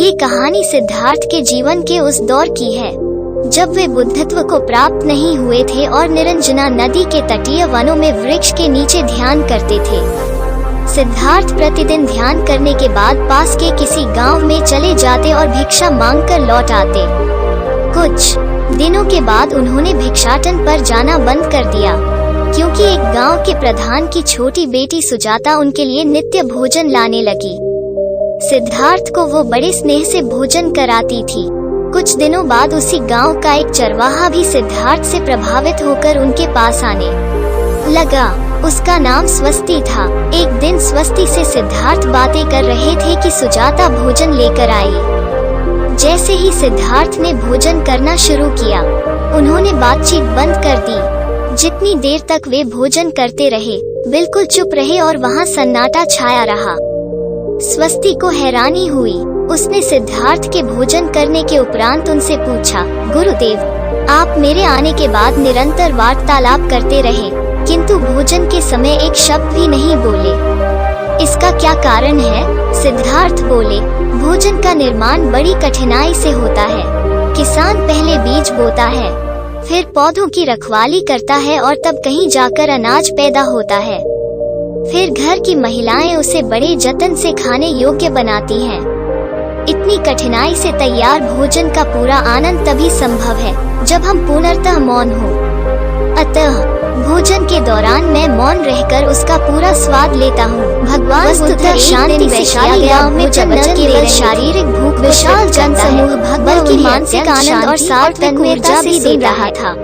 ये कहानी सिद्धार्थ के जीवन के उस दौर की है जब वे बुद्धत्व को प्राप्त नहीं हुए थे और निरंजना नदी के तटीय वनों में वृक्ष के नीचे ध्यान करते थे। सिद्धार्थ प्रतिदिन ध्यान करने के बाद पास के किसी गांव में चले जाते और भिक्षा मांगकर लौट आते। कुछ दिनों के बाद उन्होंने भिक्षाटन पर जाना बंद कर दिया, क्योंकि एक गांव के प्रधान की छोटी बेटी सुजाता उनके लिए नित्य भोजन लाने लगी। सिद्धार्थ को वो बड़े स्नेह से भोजन कराती थी। कुछ दिनों बाद उसी गांव का एक चरवाहा भी सिद्धार्थ से प्रभावित होकर उनके पास आने लगा। उसका नाम स्वस्ति था। एक दिन स्वस्ति से सिद्धार्थ बातें कर रहे थे कि सुजाता भोजन लेकर आई। जैसे ही सिद्धार्थ ने भोजन करना शुरू किया, उन्होंने बातचीत बंद कर दी। जितनी देर तक वे भोजन करते रहे, बिल्कुल चुप रहे और वहाँ सन्नाटा छाया रहा। स्वस्ति को हैरानी हुई। उसने सिद्धार्थ के भोजन करने के उपरांत उनसे पूछा, गुरुदेव, आप मेरे आने के बाद निरंतर वार्तालाप करते रहे, किंतु भोजन के समय एक शब्द भी नहीं बोले। इसका क्या कारण है? सिद्धार्थ बोले, भोजन का निर्माण बड़ी कठिनाई से होता है। किसान पहले बीज बोता है, फिर पौधों की रखवाली करता है और तब कहीं जाकर अनाज पैदा होता है। फिर घर की महिलाएं उसे बड़े जतन से खाने योग्य बनाती हैं। इतनी कठिनाई से तैयार भोजन का पूरा आनंद तभी संभव है जब हम पूर्णतः मौन हो। अतः भोजन के दौरान मैं मौन रहकर उसका पूरा स्वाद लेता हूँ। भगवान बुद्ध शांति वैशाली गांव में न केवल शारीरिक भूख विशाल जनसमूह बल्कि मानसिक आनंद और सार्थक ऊर्जा भी दे रहा था।